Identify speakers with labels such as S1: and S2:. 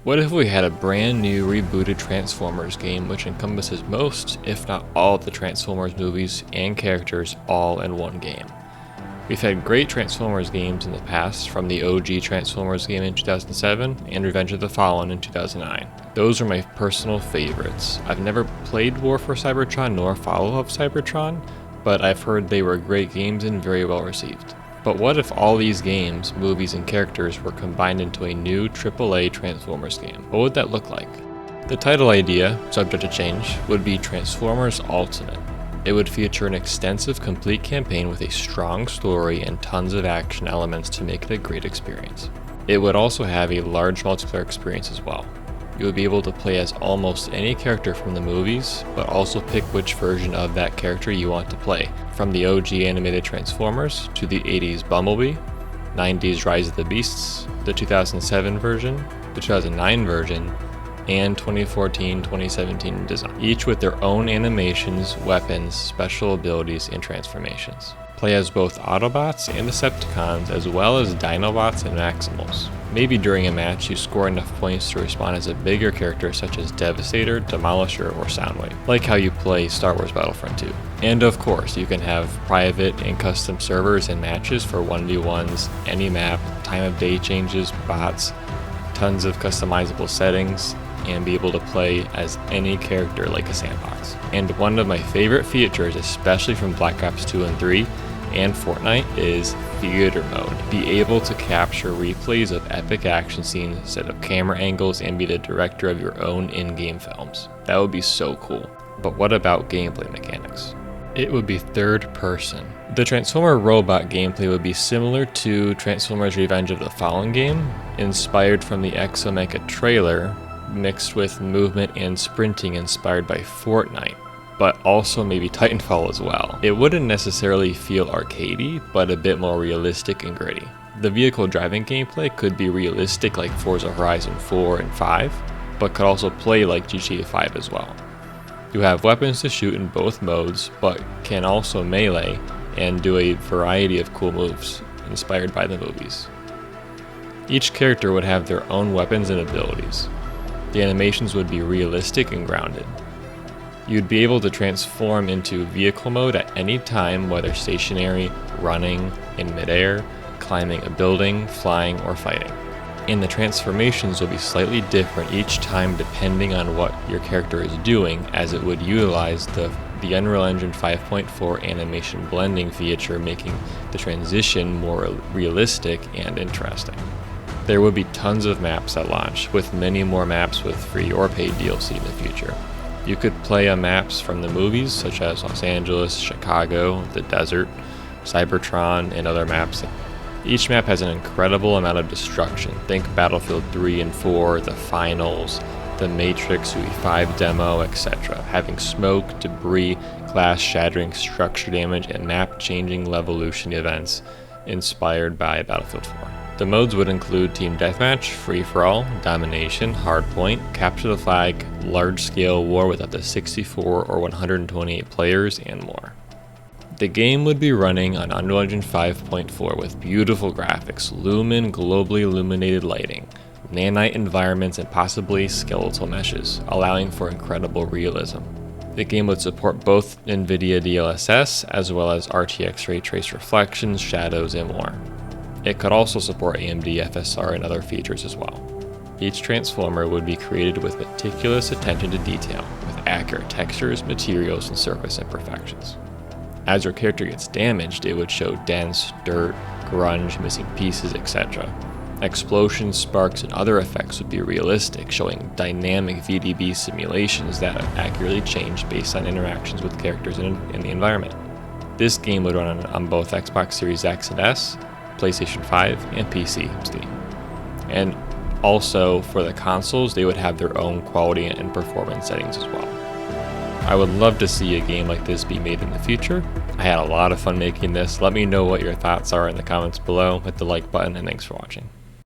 S1: What if we had a brand new rebooted Transformers game which encompasses most, if not all, of the Transformers movies and characters all in one game? We've had great Transformers games in the past, from the OG Transformers game in 2007 and Revenge of the Fallen in 2009. Those are my personal favorites. I've never played War for Cybertron nor Follow-up Cybertron, but I've heard they were great games and very well received. But what if all these games, movies, and characters were combined into a new AAA Transformers game? What would that look like? The title idea, subject to change, would be Transformers Ultimate. It would feature an extensive, complete campaign with a strong story and tons of action elements to make it a great experience. It would also have a large multiplayer experience as well. You would be able to play as almost any character from the movies, but also pick which version of that character you want to play, from the OG animated Transformers to the 80s Bumblebee, 90s Rise of the Beasts, the 2007 version, the 2009 version, and 2014-2017 design, each with their own animations, weapons, special abilities, and transformations. Play as both Autobots and Decepticons, as well as Dinobots and Maximals. Maybe during a match you score enough points to respawn as a bigger character such as Devastator, Demolisher, or Soundwave, like how you play Star Wars Battlefront 2. And of course, you can have private and custom servers and matches for 1v1s, any map, time of day changes, bots, tons of customizable settings, and be able to play as any character like a sandbox. And one of my favorite features, especially from Black Ops 2 and 3 and Fortnite, is theater mode. Be able to capture replays of epic action scenes, set up camera angles, and be the director of your own in-game films. That would be so cool. But what about gameplay mechanics? It would be third person. The Transformer robot gameplay would be similar to Transformers Revenge of the Fallen game, inspired from the Exomecha trailer, mixed with movement and sprinting inspired by Fortnite, but also maybe Titanfall as well. It wouldn't necessarily feel arcadey, but a bit more realistic and gritty. The vehicle driving gameplay could be realistic like Forza Horizon 4 and 5, but could also play like GTA 5 as well. You have weapons to shoot in both modes, but can also melee and do a variety of cool moves inspired by the movies. Each character would have their own weapons and abilities. The animations would be realistic and grounded. You'd be able to transform into vehicle mode at any time, whether stationary, running, in midair, climbing a building, flying, or fighting. And the transformations will be slightly different each time depending on what your character is doing, as it would utilize the Unreal Engine 5.4 animation blending feature, making the transition more realistic and interesting. There would be tons of maps at launch, with many more maps with free or paid DLC in the future. You could play on maps from the movies such as Los Angeles, Chicago, the desert, Cybertron, and other maps. Each map has an incredible amount of destruction. Think Battlefield 3 and 4, the Finals, the Matrix UE5 demo, etc. Having smoke, debris, glass shattering, structure damage, and map-changing levolution events inspired by Battlefield 4. The modes would include Team Deathmatch, Free-for-All, Domination, Hardpoint, Capture the Flag, Large-Scale War with up to 64 or 128 players, and more. The game would be running on Unreal Engine 5.4 with beautiful graphics, lumen, globally illuminated lighting, nanite environments, and possibly skeletal meshes, allowing for incredible realism. The game would support both NVIDIA DLSS as well as RTX ray trace reflections, shadows, and more. It could also support AMD FSR and other features as well. Each Transformer would be created with meticulous attention to detail, with accurate textures, materials, and surface imperfections. As your character gets damaged, it would show dents, dirt, grunge, missing pieces, etc. Explosions, sparks, and other effects would be realistic, showing dynamic VDB simulations that accurately change based on interactions with characters in the environment. This game would run on both Xbox Series X and S, PlayStation 5, and PC and Steam. And also for the consoles, they would have their own quality and performance settings as well. I would love to see a game like this be made in the future. I had a lot of fun making this. Let me know what your thoughts are in the comments below. Hit the like button, and thanks for watching.